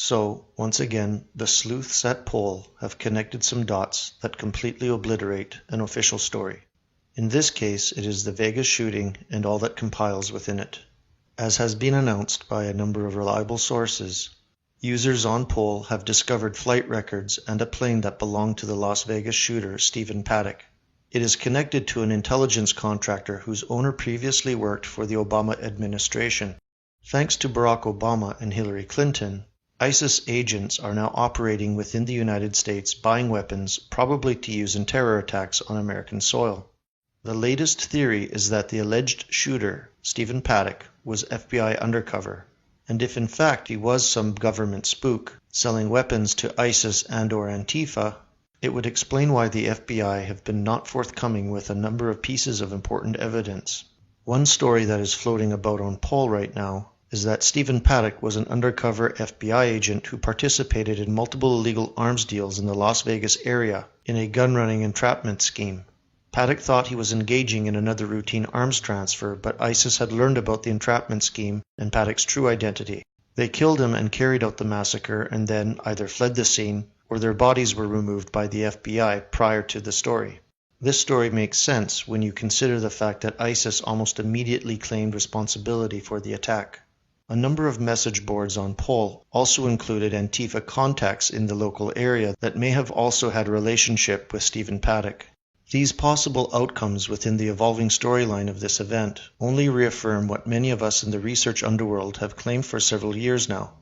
So, once again, the sleuths at Pole have connected some dots that completely obliterate an official story. In this case, it is the Vegas shooting and all that compiles within it. As has been announced by a number of reliable sources, users on Pole have discovered flight records and a plane that belonged to the Las Vegas shooter Stephen Paddock. It is connected to an intelligence contractor whose owner previously worked for the Obama administration. Thanks to Barack Obama and Hillary Clinton, ISIS agents are now operating within the United States buying weapons probably to use in terror attacks on American soil. The latest theory is that the alleged shooter, Stephen Paddock, was FBI undercover, and if in fact he was some government spook selling weapons to ISIS and/or Antifa, it would explain why the FBI have been not forthcoming with a number of pieces of important evidence. One story that is floating about on Pole right now is that Stephen Paddock was an undercover FBI agent who participated in multiple illegal arms deals in the Las Vegas area in a gun-running entrapment scheme. Paddock thought he was engaging in another routine arms transfer, but ISIS had learned about the entrapment scheme and Paddock's true identity. They killed him and carried out the massacre and then either fled the scene or their bodies were removed by the FBI prior to the story. This story makes sense when you consider the fact that ISIS almost immediately claimed responsibility for the attack. A number of message boards on Pole also included Antifa contacts in the local area that may have also had a relationship with Stephen Paddock. These possible outcomes within the evolving storyline of this event only reaffirm what many of us in the research underworld have claimed for several years now,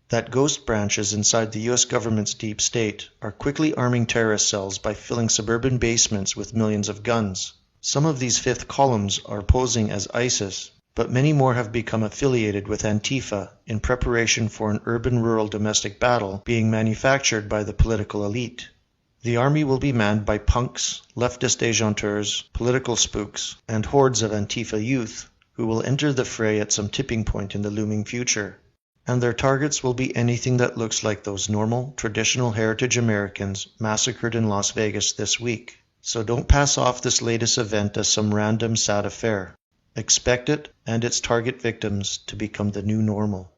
that ghost branches inside the US government's deep state are quickly arming terrorist cells by filling suburban basements with millions of guns. Some of these fifth columns are posing as ISIS, but many more have become affiliated with Antifa in preparation for an urban-rural domestic battle being manufactured by the political elite. The army will be manned by punks, leftist agenteurs, political spooks, and hordes of Antifa youth who will enter the fray at some tipping point in the looming future. And their targets will be anything that looks like those normal, traditional heritage Americans massacred in Las Vegas this week. So don't pass off this latest event as some random sad affair. Expect it and its target victims to become the new normal.